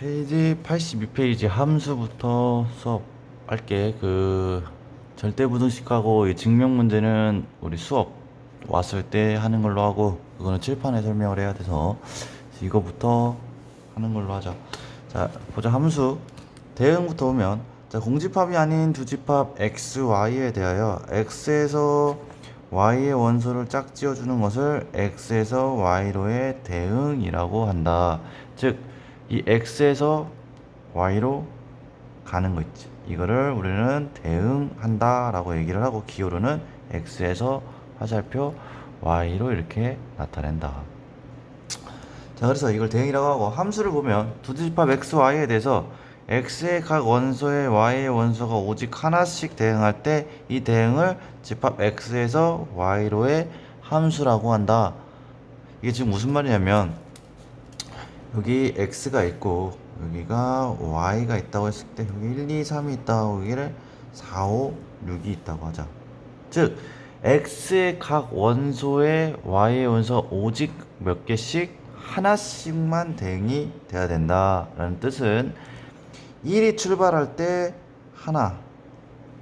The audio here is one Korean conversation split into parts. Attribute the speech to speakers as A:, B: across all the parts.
A: 페이지 82페이지 함수부터 수업할게. 절대부등식하고 이 증명 문제는 우리 수업 왔을 때 하는 걸로 하고, 그거는 칠판에 설명을 해야 돼서 이거부터 하는 걸로 하자. 자, 보자. 함수 대응부터 보면, 자, 공집합이 아닌 두집합 x, y에 대하여 x에서 y의 원소를 짝지어주는 것을 x에서 y로의 대응이라고 한다. 즉, 이 x에서 y로 가는 거 있지, 이거를 우리는 대응한다 라고 얘기를 하고, 기호로는 x에서 화살표 y로 이렇게 나타낸다. 자, 그래서 이걸 대응이라고 하고, 함수를 보면 두집합 x, y에 대해서 x의 각 원소에 y의 원소가 오직 하나씩 대응할 때 이 대응을 집합 x에서 y로의 함수라고 한다. 이게 지금 무슨 말이냐면, 여기 x가 있고 여기가 y가 있다고 했을 때, 여기 1, 2, 3이 있다고, 여기를 4, 5, 6이 있다고 하자. 즉 x의 각 원소에 y의 원소 오직 몇 개씩 하나씩만 대응이 돼야 된다라는 뜻은, 1이 출발할 때 하나,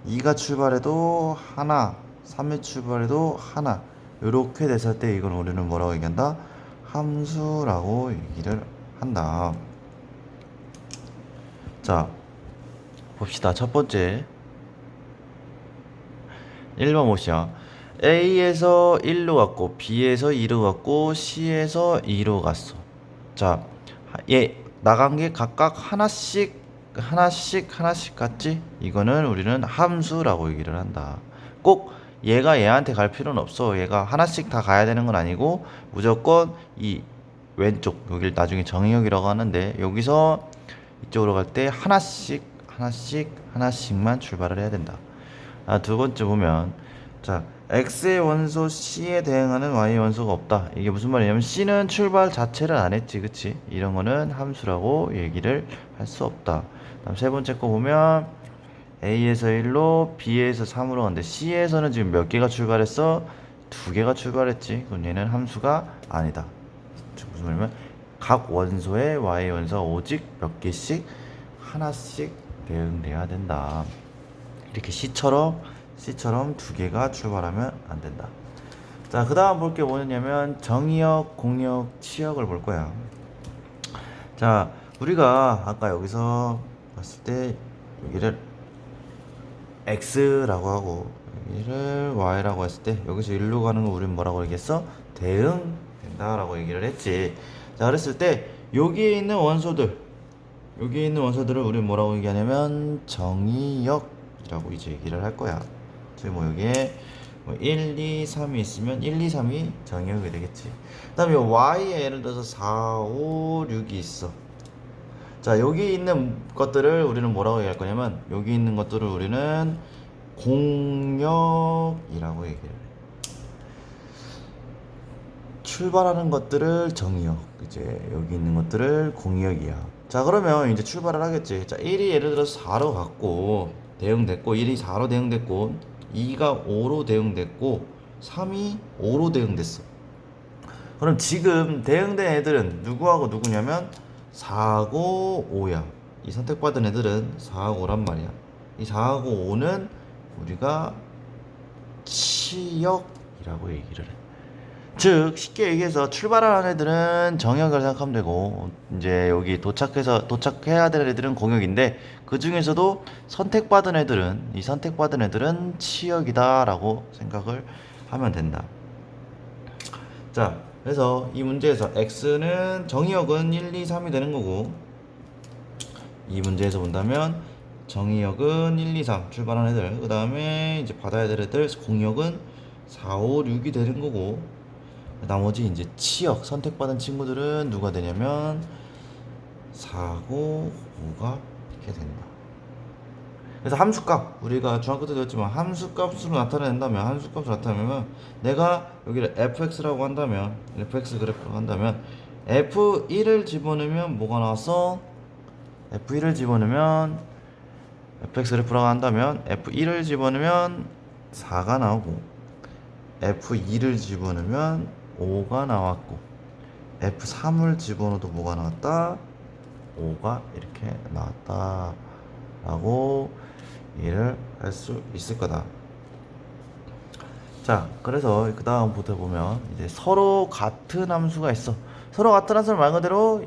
A: 2가 출발해도 하나, 3이 출발해도 하나, 이렇게 됐을 때 이건 우리는 뭐라고 얘기한다? 함수라고 얘기를 한다. 자, 봅시다. 첫 번째 1번 봅시다. A에서 1로 갔고 B에서 2로 갔고 C에서 2로 갔어. 자, 얘 나간 게 각각 하나씩 갔지? 이거는 우리는 함수라고 얘기를 한다. 꼭 얘가 얘한테 갈 필요는 없어. 얘가 하나씩 다 가야 되는 건 아니고, 무조건 이 왼쪽, 여기를 나중에 정의역이라고 하는데, 여기서 이쪽으로 갈 때 하나씩만 출발을 해야 된다. 두 번째 보면, 자, x의 원소 c에 대응하는 y의 원소가 없다. 이게 무슨 말이냐면, c는 출발 자체를 안 했지, 그치? 이런 거는 함수라고 얘기를 할 수 없다. 다음 세 번째 거 보면, A에서 1로 B에서 3으로 갔는데 C에서는 지금 몇 개가 출발했어? 2개가 출발했지. 그럼 얘는 함수가 아니다. 무슨 말이냐면, 각 원소에 Y의 원소가 오직 몇 개씩 하나씩 대응돼야 된다. 이렇게 C처럼 2개가 출발하면 안 된다. 자, 그 다음 볼 게 뭐냐면 정의역, 공역, 치역을 볼 거야. 자, 우리가 아까 여기서 봤을 때 여기를 x라고 하고 여기를 y라고 했을 때, 여기서 1로 가는 거 우리는 뭐라고 얘기했어? 대응된다 라고 얘기를 했지. 자, 그랬을 때 여기에 있는 원소들을 우리는 뭐라고 얘기하냐면 정의역이라고 이제 얘기를 할 거야. 즉 여기에 1, 2, 3이 있으면 1, 2, 3이 정의역이 되겠지. 그 다음에 y에 예를 들어서 4, 5, 6이 있어. 자, 여기 있는 것들을 우리는 뭐라고 얘기할 거냐면, 여기 있는 것들을 우리는 공역이라고 얘기를 해. 출발하는 것들을 정의역, 이제 여기 있는 것들을 공역이야. 자, 그러면 이제 출발을 하겠지. 자, 1이 예를 들어서 4로 갔고 대응됐고, 1이 4로 대응됐고, 2가 5로 대응됐고, 3이 5로 대응됐어. 그럼 지금 대응된 애들은 누구하고 누구냐면 4하고 5야. 이 선택받은 애들은 4하고 5란 말이야. 이 4하고 5는 우리가 치역이라고 얘기를 해. 즉 쉽게 얘기해서 출발하는 애들은 정역을 생각하면 되고, 이제 여기 도착해야 될 애들은 공역인데, 그 중에서도 선택받은 애들은 치역이다 라고 생각을 하면 된다. 자, 그래서 이 문제에서 x는 정의역은 1, 2, 3이 되는 거고, 이 문제에서 본다면 정의역은 1, 2, 3 출발한 애들, 그 다음에 이제 받아야 될 애들 공역은 4, 5, 6이 되는 거고, 나머지 이제 치역 선택받은 친구들은 누가 되냐면 4고 5가 이렇게 된다. 그래서 함수값, 우리가 중학교 때 배웠지만 함수값으로 나타내면 내가 여기를 fx라고 한다면, fx 그래프라고 한다면, f1을 집어넣으면 뭐가 나왔어? f1을 집어넣으면, fx 그래프라고 한다면 f1을 집어넣으면 4가 나오고, f2를 집어넣으면 5가 나왔고, F3을 집어넣어도 뭐가 나왔다? 5가 이렇게 나왔다 라고 이해를 할 수 있을 거다. 자, 그래서 그 다음부터 보면 이제 서로 같은 함수가 있어. 서로 같은 함수는 말 그대로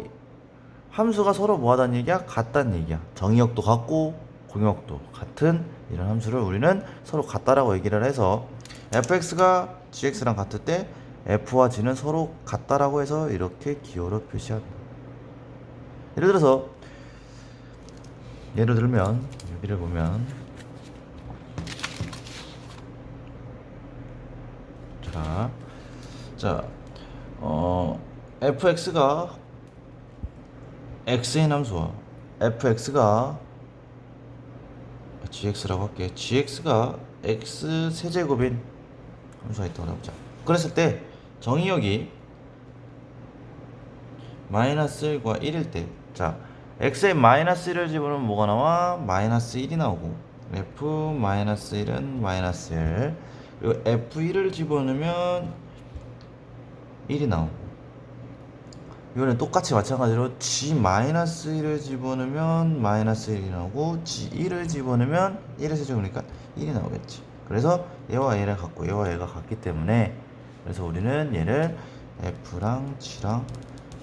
A: 함수가 서로 뭐하다는 얘기야? 같다는 얘기야. 정의역도 같고 공역도 같은 이런 함수를 우리는 서로 같다라고 얘기를 해서 fx가 gx랑 같을 때 f와 g는 서로 같다라고 해서 이렇게 기호로 표시합니다. 예를 들면 여기를 보면 자, fx가 x인 함수와 fx가 gx라고 할게. gx가 x 세제곱인 함수가 있다고 해보자. 그랬을 때 정의역이 마이너스 1과 1일 때, 자, x에 마이너스 1을 집어넣으면 뭐가 나와? 마이너스 1이 나오고, f 마이너스 1은 마이너스 1, 그리고 f1을 집어넣으면 1이 나오고, 이거는 똑같이 마찬가지로 g-1을 집어넣으면 마이너스 1이 나오고 g1을 집어넣으면 1의 세제곱이니까 1이 나오겠지. 그래서 얘와 얘를 갖고 얘와 얘가 같기 때문에 그래서 우리는 얘를 f랑 g랑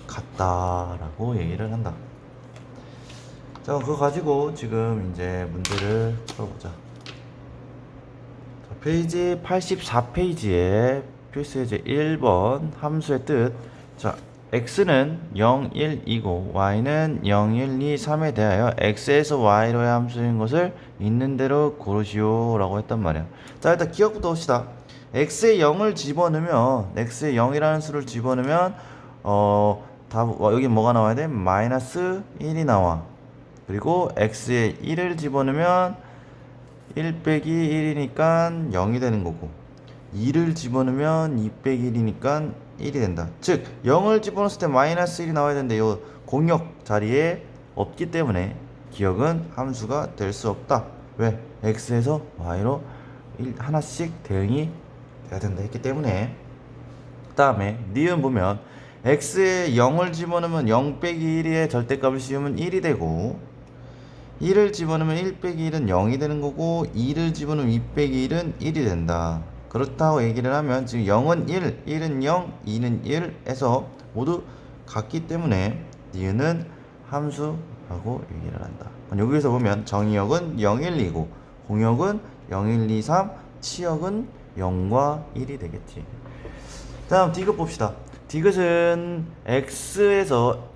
A: 같다라고 얘기를 한다. 자, 그거 가지고 지금 이제 문제를 풀어보자. 자, 페이지 84페이지에 필수예제 1번 함수의 뜻. 자, x는 0, 1, 2고 y는 0, 1, 2, 3에 대하여 x에서 y로의 함수인 것을 있는 대로 고르시오 라고 했단 말이야. 자, 일단 기억부터 합시다. x에 0을 집어넣으면 x에 0이라는 수를 집어넣으면 여기 뭐가 나와야 돼? 마이너스 1이 나와. 그리고 x에 1을 집어넣으면 1 빼기 1이니까 0이 되는 거고 2를 집어넣으면 2 빼기 1이니까 1이 된다. 즉 0을 집어넣었을 때 마이너스 1이 나와야 되는데 이 공역 자리에 없기 때문에 기억은 함수가 될 수 없다. 왜? x에서 y로 하나씩 대응이 돼야 된다 했기 때문에. 그 다음에 니은 보면 x에 0을 집어넣으면 0 빼기 1의 절대값을 씌우면 1이 되고 1을 집어넣으면 1 빼기 1은 0이 되는 거고 2를 집어넣으면 2 빼기 1은 1이 된다. 그렇다고 얘기를 하면 지금 0은 1, 1은 0, 2는 1에서 모두 같기 때문에 니은은 함수라고 얘기를 한다. 여기서 보면 정의역은 0, 1, 2고 공역은 0, 1, 2, 3, 치역은 0과 1이 되겠지. 다음 디귿 봅시다. 디귿은 x에서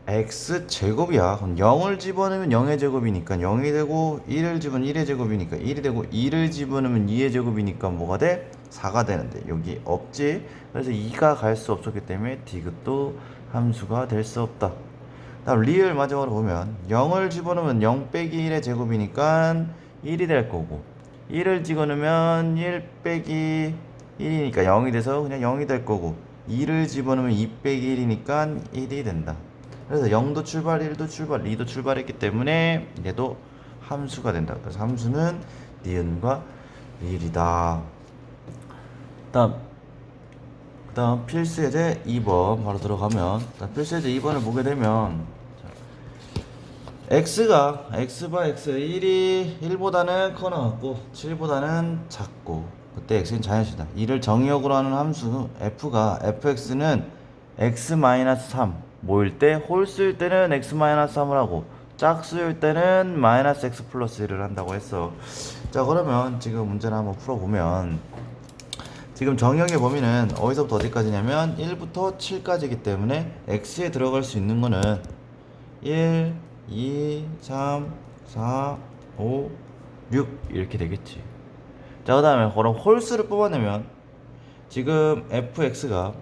A: x 제곱이야. 그럼 0을 집어넣으면 0의 제곱이니까 0이 되고 1을 집어넣으면 1의 제곱이니까 1이 되고 2를 집어넣으면 2의 제곱이니까 뭐가 돼? 4가 되는데 여기 없지. 그래서 2가 갈 수 없었기 때문에 디귿도 함수가 될 수 없다. 다음 리을 마지막으로 보면 0을 집어넣으면 0 빼기 1의 제곱이니까 1이 될 거고 1을 집어넣으면 1 빼기 1이니까 0이 돼서 그냥 0이 될 거고 2를 집어넣으면 2 빼기 1이니까 1이 된다. 그래서 0도 출발, 1도 출발, 2도 출발했기 때문에 얘도 함수가 된다. 그래서 함수는 니은과 리을이다. 그다음 필수예제 2번 바로 들어가면 필수예제 2번을 보게 되면 x가 x바 x 1이 1보다는 커나 같고 7보다는 작고 그때 x는 자연수다. 이를 정의역으로 하는 함수 f가 fx는 x-3 모일 때 홀수일 때는 x-3을 하고 짝수일 때는 마이너스 x 플러스 1을 한다고 했어. 자, 그러면 지금 문제를 한번 풀어보면 지금 정의역의 범위는 어디서부터 어디까지냐면 1부터 7까지이기 때문에 x에 들어갈 수 있는 거는 1, 2, 3, 4, 5, 6 이렇게 되겠지. 자, 그 다음에 그럼 홀수를 뽑아내면 지금 fx가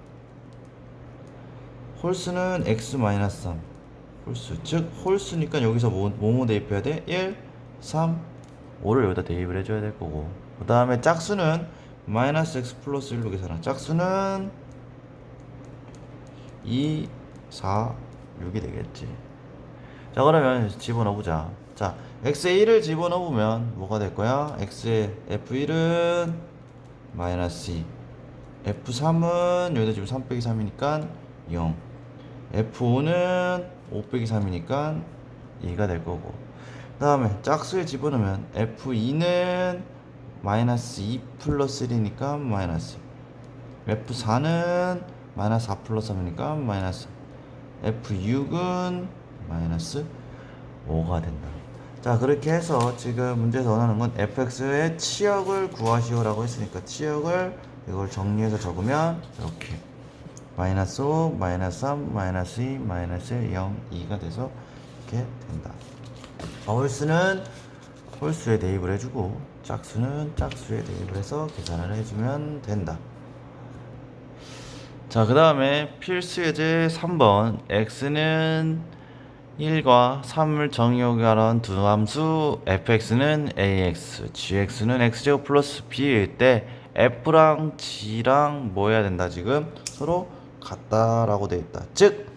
A: 홀수는 x-3 홀수, 즉 홀수니까 여기서 뭐뭐 대입해야 돼? 1, 3, 5를 여기다 대입을 해줘야 될 거고 그 다음에 짝수는 마이너스 x 플러스 1로 계산하. 짝수는 2, 4, 6이 되겠지. 자, 그러면 집어넣어보자. 자, x에 1을 집어넣으면 뭐가 될 거야? x에 f1은 마이너스 2, f3은 여기다 지금 3 빼기 3이니까 0, F5는 5 빼기 3이니까 2가 될 거고, 그 다음에 짝수에 집어넣으면 F2는 마이너스 2 플러스 1이니까 마이너스, F4는 마이너스 4 플러스 3이니까 마이너스, F6은 마이너스 5가 된다. 자, 그렇게 해서 지금 문제에서 원하는 건 fx의 치역을 구하시오라고 했으니까 치역을 이걸 정리해서 적으면 이렇게 마이너스 5, 마이너스 3, 마이너스 2, 마이너스 1, 0, 2가 돼서 이렇게 된다. 홀수는 홀수에 대입을 해주고 짝수는 짝수에 대입을 해서 계산을 해주면 된다. 자, 그 다음에 필수 예제 3번, x는 1과 3을 정의하는 두 함수 fx는 ax, gx는 x제곱 플러스 b일 때 f랑 g랑 뭐 해야 된다? 지금 서로 같다라고 돼 있다. 즉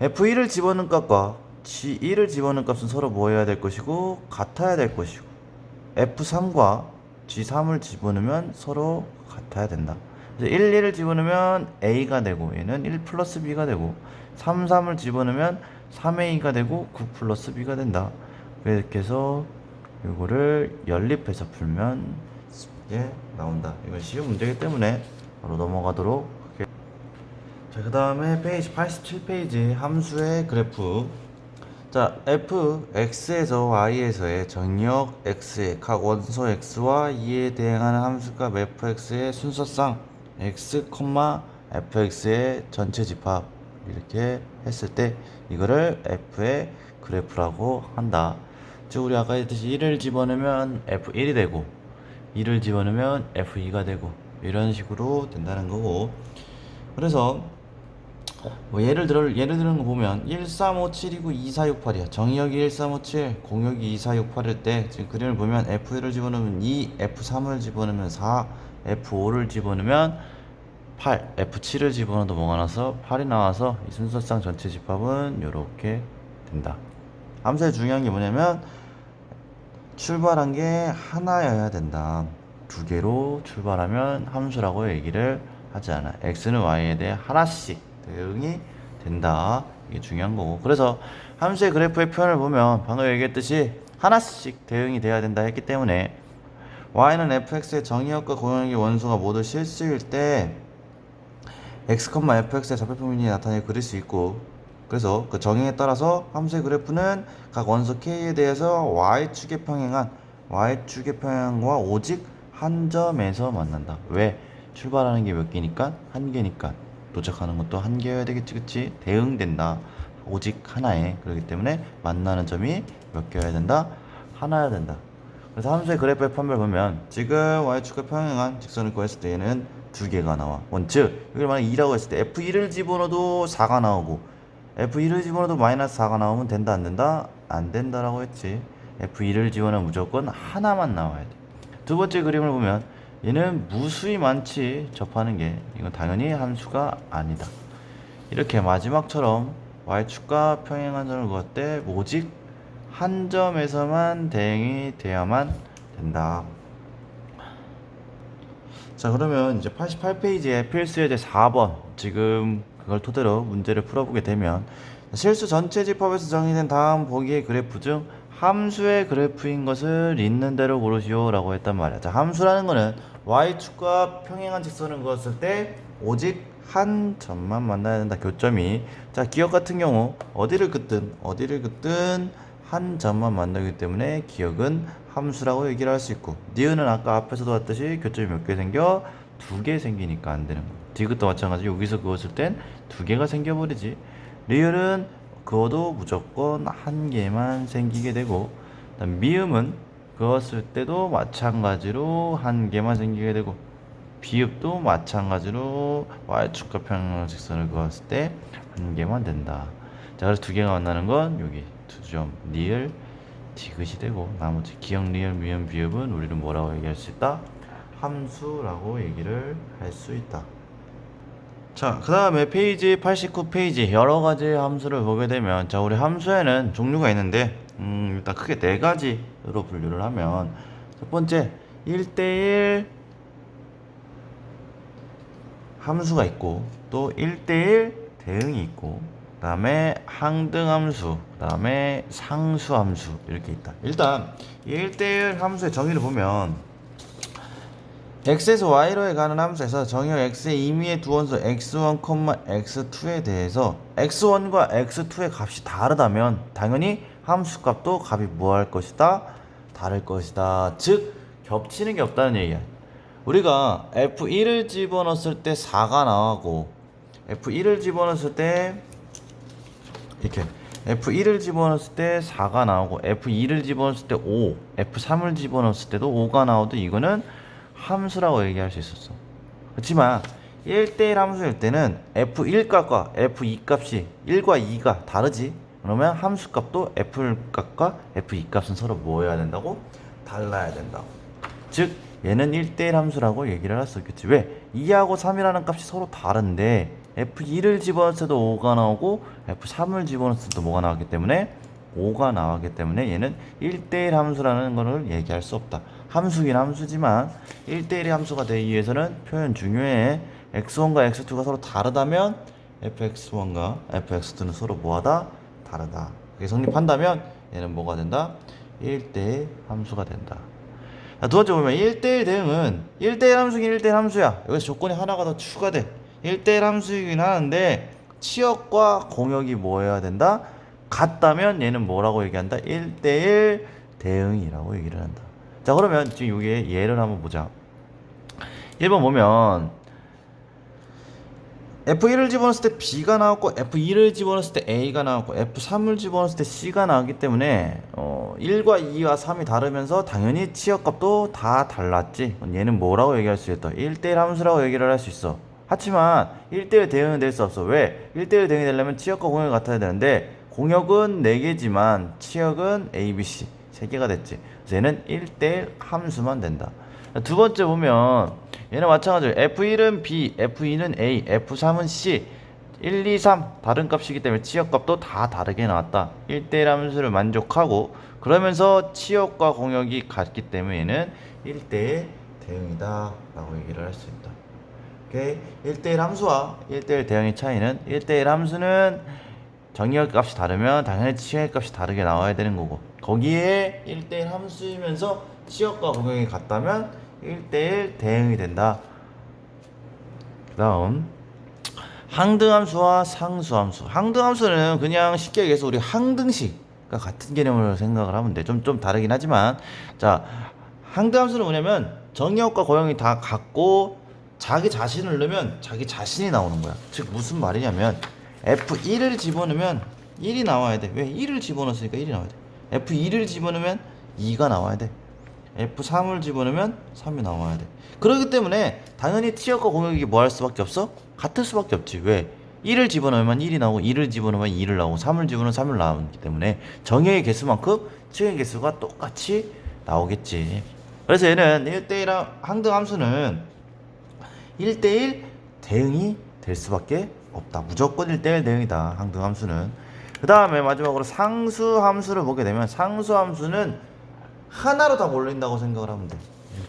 A: f1을 집어넣은 값과 g1을 집어넣은 값은 서로 뭐 해야 될 것이고 같아야 될 것이고, f3과 g3을 집어넣으면 서로 같아야 된다. 1, 2를 집어넣으면 a가 되고 얘는 1 플러스 b가 되고, 3, 3을 집어넣으면 3a가 되고 9 플러스 b가 된다. 이렇게 해서 이거를 연립해서 풀면 이게 나온다. 이건 쉬운 문제이기 때문에 바로 넘어가도록 할게요. 자, 그 다음에 페이지 87페이지 함수의 그래프. 자, fx에서 y에서의 정의역 x의 각 원소 x와 2에 대응하는 함수값 fx의 순서상 x, fx의 전체 집합 이렇게 했을 때 이거를 f의 그래프라고 한다. 즉 우리 아까 했듯이 1을 집어넣으면 f1이 되고 2를 집어넣으면 f2가 되고 이런 식으로 된다는 거고, 그래서 뭐 예를 들은 거 보면 1357이고 2468이야. 정의역이 1357, 공역이 2468일 때 지금 그림을 보면 f1을 집어넣으면 2, f3을 집어넣으면 4, f5를 집어넣으면 8, F7을 집어넣어도 뭐가 나서 8이 나와서 이 순서상 전체 집합은 이렇게 된다. 함수의 중요한 게 뭐냐면 출발한 게 하나여야 된다. 두 개로 출발하면 함수라고 얘기를 하지 않아. x는 y에 대해 하나씩 대응이 된다. 이게 중요한 거고, 그래서 함수의 그래프의 표현을 보면 방금 얘기했듯이 하나씩 대응이 돼야 된다 했기 때문에 y는 fx의 정의역과 공역의 원소가 모두 실수일 때 x, fx의 좌표평면이 나타내 그릴 수 있고, 그래서 그 정의에 따라서 함수의 그래프는 각 원소 k에 대해서 y축의 평행과 오직 한 점에서 만난다. 왜? 출발하는 게 몇 개니까? 한 개니까 도착하는 것도 한 개여야 되겠지, 그치? 대응된다. 오직 하나에. 그렇기 때문에 만나는 점이 몇 개여야 된다? 하나여야 된다. 그래서 함수의 그래프의 판별을 보면 지금 y축과 평행한 직선을 구했을 때 얘는 두 개가 나와. 즉 이걸 만약 2라고 했을 때 f1을 집어넣어도 4가 나오고 f1을 집어넣어도 마이너스 4가 나오면 된다 안 된다? 안 된다라고 했지. f1을 집어넣으면 무조건 하나만 나와야 돼. 두 번째 그림을 보면 얘는 무수히 많지, 접하는 게. 이건 당연히 함수가 아니다. 이렇게 마지막처럼 y축과 평행한 점을 구할 때 오직 한 점에서만 대응이 돼야만 된다. 자, 그러면 이제 88페이지에 필수 예제 4번 지금 그걸 토대로 문제를 풀어보게 되면 실수 전체 집합에서 정의된 다음 보기의 그래프 중 함수의 그래프인 것을 있는 대로 고르시오 라고 했단 말이야. 자, 함수라는 거는 y축과 평행한 직선을 그었을 때 오직 한 점만 만나야 된다. 교점이. 자, 기억 같은 경우 어디를 긋든 한 점만 만나기 때문에 기억은 함수라고 얘기를 할 수 있고, 니은은 아까 앞에서도 봤듯이 교점이 몇 개 생겨? 두 개 생기니까 안 되는 거야. 디귿도 마찬가지. 여기서 그었을 땐 두 개가 생겨버리지. 리을은 그어도 무조건 한 개만 생기게 되고, 미음은 그었을 때도 마찬가지로 한 개만 생기게 되고, 비읍도 마찬가지로 y축과 평행한 직선을 그었을 때 한 개만 된다. 자, 그래서 두 개가 만나는 건 여기 두 점 리을 디귿이 되고, 나머지 기역, 리을, 미음, 비읍은 우리는 뭐라고 얘기할 수 있다? 함수라고 얘기를 할 수 있다. 자, 그 다음에 페이지 89페이지 여러 가지 함수를 보게 되면, 자, 우리 함수에는 종류가 있는데 일단 크게 네 가지로 분류를 하면, 첫 번째 1대1 함수가 있고, 또 1대1 대응이 있고, 그 다음에 항등함수, 그 다음에 상수함수 이렇게 있다. 일단 이 1대1 함수의 정의를 보면 x에서 y로에 가는 함수에서 정의역 x의 임의의 두 원수 x1, x2에 대해서 x1과 x2의 값이 다르다면 당연히 함수값도 값이 뭐할 것이다? 다를 것이다. 즉 겹치는 게 없다는 얘기야. 우리가 f1을 집어넣었을 때 4가 나오고 f1을 집어넣었을 때 이렇게 F1을 집어넣었을 때 4가 나오고 F2를 집어넣었을 때 5, F3을 집어넣었을 때도 5가 나오도 이거는 함수라고 얘기할 수 있었어. 그렇지만 1대1 함수일 때는 F1 값과 F2 값이 1과 2가 다르지. 그러면 함수 값도 F1 값과 F2 값은 서로 뭐 해야 된다고? 달라야 된다고. 즉 얘는 1대1 함수라고 얘기를 할 수 있겠지. 왜? 2하고 3이라는 값이 서로 다른데 F2를 집어넣었을 때도 5가 나오고 F3을 집어넣었을 때도 뭐가 나왔기 때문에 5가 나왔기 때문에 얘는 1대1 함수라는 것을 얘기할 수 없다. 함수긴 함수지만 1대1의 함수가 되기 위해서는 표현 중요해. x1과 x2가 서로 다르다면 fx1과 fx2는 서로 뭐하다? 다르다. 그게 성립한다면 얘는 뭐가 된다? 1대1 함수가 된다. 두 번째 보면 1대1 대응은 1대1 함수긴 1대1 함수야. 여기서 조건이 하나가 더 추가돼. 1대1 함수이긴 하는데 치역과 공역이 뭐 해야 된다? 같다면 얘는 뭐라고 얘기한다? 1대1 대응이라고 얘기를 한다. 자, 그러면 지금 여기에 예를 한번 보자. 1번 보면 F1을 집어넣었을 때 B가 나왔고 F2를 집어넣었을 때 A가 나왔고 F3을 집어넣었을 때 C가 나왔기 때문에 1과 2와 3이 다르면서 당연히 치역값도 다 달랐지. 얘는 뭐라고 얘기할 수 있다? 1대1 함수라고 얘기를 할 수 있어. 하지만 1대1 대응은 될 수 없어. 왜? 1대1 대응이 되려면 치역과 공역이 같아야 되는데 공역은 4개지만 치역은 A, B, C 3개가 됐지. 그래서 얘는 1대1 함수만 된다. 두 번째 보면 얘는 마찬가지로 F1은 B, F2는 A, F3은 C 1, 2, 3 다른 값이기 때문에 치역값도 다 다르게 나왔다. 1대1 함수를 만족하고 그러면서 치역과 공역이 같기 때문에 얘는 1대1 대응이다 라고 얘기를 할 수 있다. 오케이? 1대1 함수와 1대1 대응의 차이는 1대1 함수는 정의역 값이 다르면 당연히 치역 값이 다르게 나와야 되는 거고 거기에 1대1 함수이면서 치역과 공역이 같다면 1대1 대응이 된다. 그 다음 항등함수와 상수함수. 항등함수는 그냥 쉽게 얘기해서 우리 항등식과 같은 개념으로 생각을 하면 돼. 좀 다르긴 하지만 자, 항등함수는 뭐냐면 정의역과 공역이 다 같고 자기 자신을 넣으면 자기 자신이 나오는 거야. 즉 무슨 말이냐면 F1을 집어넣으면 1이 나와야 돼. 왜? 1을 집어넣었으니까 1이 나와야 돼. F2를 집어넣으면 2가 나와야 돼. F3을 집어넣으면 3이 나와야 돼. 그렇기 때문에 당연히 치역과 공역이 뭐 할 수밖에 없어? 같을 수밖에 없지. 왜? 1을 집어넣으면 1이 나오고 2를 집어넣으면 2를 나오고 3을 집어넣으면 3을 나오기 때문에 정의의 개수만큼 치역의 개수가 똑같이 나오겠지. 그래서 얘는 1대1 항등함수는 1대1 대응이 될 수밖에 없다. 무조건 1대1 대응이다. 항등함수는. 그 다음에 마지막으로 상수함수를 보게 되면 상수함수는 하나로 다 몰린다고 생각을 하면 돼.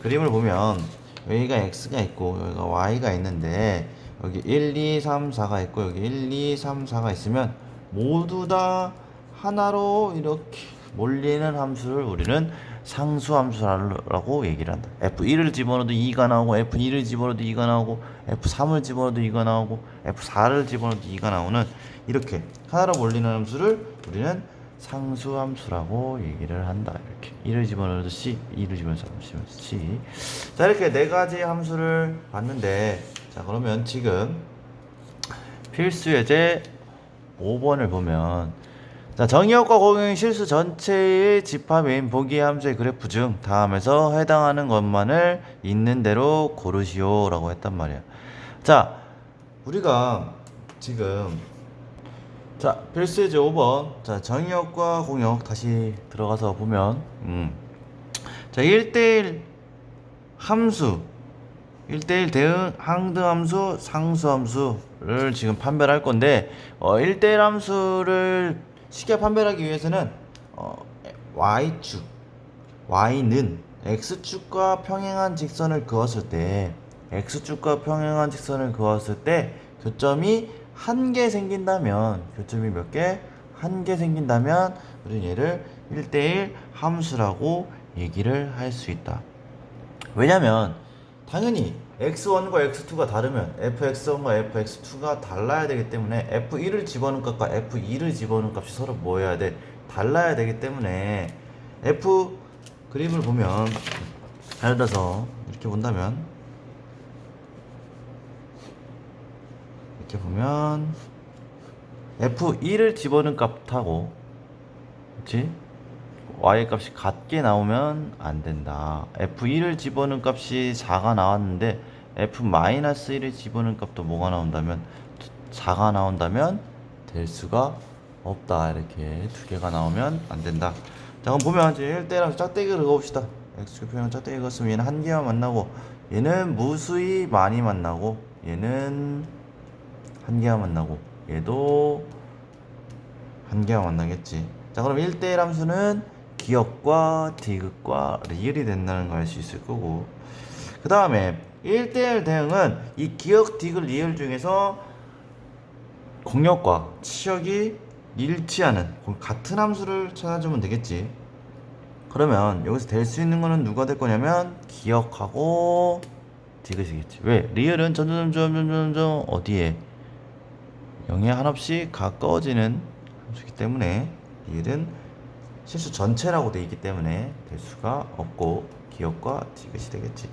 A: 그림을 보면 여기가 x가 있고 여기가 y가 있는데 여기 1, 2, 3, 4가 있고 여기 1, 2, 3, 4가 있으면 모두 다 하나로 이렇게 몰리는 함수를 우리는 상수함수라고 얘기를 한다. F1을 집어넣어도 2가 나오고 F2를 집어넣어도 2가 나오고 F3을 집어넣어도 2가 나오고 F4를 집어넣어도 2가 나오는 이렇게 하나로 몰리는 함수를 우리는 상수함수라고 얘기를 한다. 이렇게 1을 집어넣어도 C, 2를 집어넣어도 C. 자, 이렇게 네 가지 함수를 봤는데 자, 그러면 지금 필수 예제 5번을 보면 자, 정의역과 공역의 실수 전체의 집합인 보기 함수의 그래프 중 다음에서 해당하는 것만을 있는 대로 고르시오 라고 했단 말이야. 자, 우리가 지금 자, 필수 예제 5번 자, 정의역과 공역 다시 들어가서 보면 자, 1대1 함수 1대1 대응 항등함수 상수함수를 지금 판별할 건데 1대1 함수를 쉽게 판별하기 위해서는 y축 y는 x축과 평행한 직선을 그었을 때 x축과 평행한 직선을 그었을 때 교점이 한 개 생긴다면, 교점이 몇 개? 한 개 생긴다면 우리는 얘를 1대1 함수라고 얘기를 할 수 있다. 왜냐면 당연히 x1과 x2가 다르면 fx1과 fx2가 달라야 되기 때문에 f1을 집어넣은 값과 f2를 집어넣은 값이 서로 뭐 해야 돼? 달라야 되기 때문에 f 그림을 보면, 예를 들어서 이렇게 본다면, 이렇게 보면 f1을 집어넣은 값하고, 그치? y 값이 같게 나오면 안 된다. f1을 집어넣은 값이 4가 나왔는데 f-1을 집어넣은 값도 뭐가 나온다면 4가 나온다면 될 수가 없다. 이렇게 두 개가 나오면 안 된다. 자, 그럼 보면 이제 1대1하면서 짝대기를 그어봅시다. x축표는 짝대기 그었으면 얘는 한 개만 만나고, 얘는 무수히 많이 만나고, 얘는 한 개만 만나고, 얘도 한 개만 만나겠지. 자, 그럼 1대1 함수는 기억과 디귿과 리을이 된다는 걸 알 수 있을 거고, 그 다음에 1대1 대응은 이 기억, 디귿, 리을 중에서 공역과 치역이 일치하는 같은 함수를 찾아주면 되겠지. 그러면 여기서 될 수 있는 거는 누가 될 거냐면 기억하고 디귿이겠지. 왜? 리을은 점점 어디에? 0에 한없이 가까워지는 함수이기 때문에 리을은 실수 전체라고 되어 있기 때문에 될 수가 없고 기억과 디귿이 되겠지.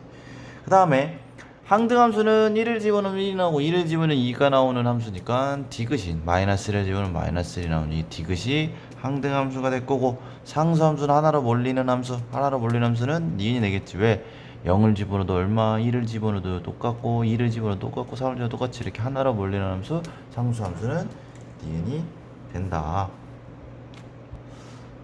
A: 그 다음에 항등함수는 1을 집어넣으면 1이 나오고 2를 집어넣으면 2가 나오는 함수니까 디귿인 마이너스를 집어넣으면 마이너스 1이 나오는 이 디귿이 항등함수가 될 거고, 상수함수는 하나로 몰리는 함수는 니은이 되겠지. 왜? 0을 집어넣어도 얼마, 1을 집어넣어도 똑같고 2를 집어넣어도 똑같고 3을 집어넣어도 똑같이 이렇게 하나로 몰리는 함수, 상수함수는 니은이 된다.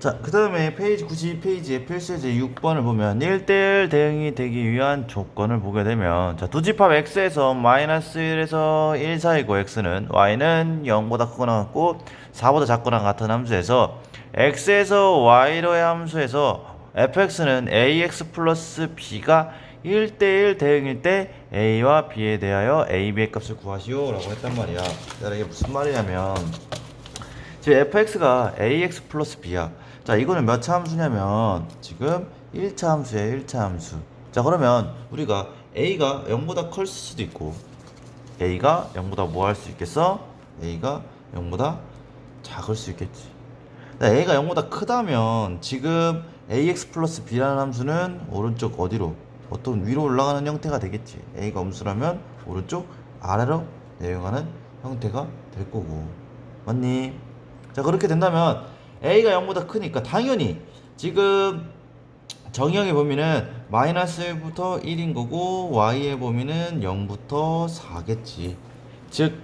A: 자, 그 다음에 페이지 92페이지에 필수제 6번을 보면 1대1 대응이 되기 위한 조건을 보게 되면, 자, 두 집합 x에서 마이너스 1에서 1 사이고 x는 y는 0보다 크거나 같고 4보다 작거나 같은 함수에서 x에서 y로의 함수에서 fx는 ax 플러스 b가 1대1 대응일 때 a와 b에 대하여 a, b의 값을 구하시오 라고 했단 말이야. 자, 이게 무슨 말이냐면 지금 fx가 ax 플러스 b야. 자, 이거는 몇 차 함수냐면 지금 1차 함수에 1차 함수. 자, 그러면 우리가 a가 0보다 클 수도 있고 a가 0보다 뭐 할 수 있겠어? a가 0보다 작을 수 있겠지. 자, a가 0보다 크다면 지금 ax 플러스 b라는 함수는 오른쪽 어디로? 어떤 위로 올라가는 형태가 되겠지. a가 음수라면 오른쪽 아래로 내려가는 형태가 될 거고. 맞니? 자, 그렇게 된다면 a가 0보다 크니까 당연히 지금 정의형의 범위는 마이너스 1부터 1인 거고 y의 범위는 0부터 4겠지. 즉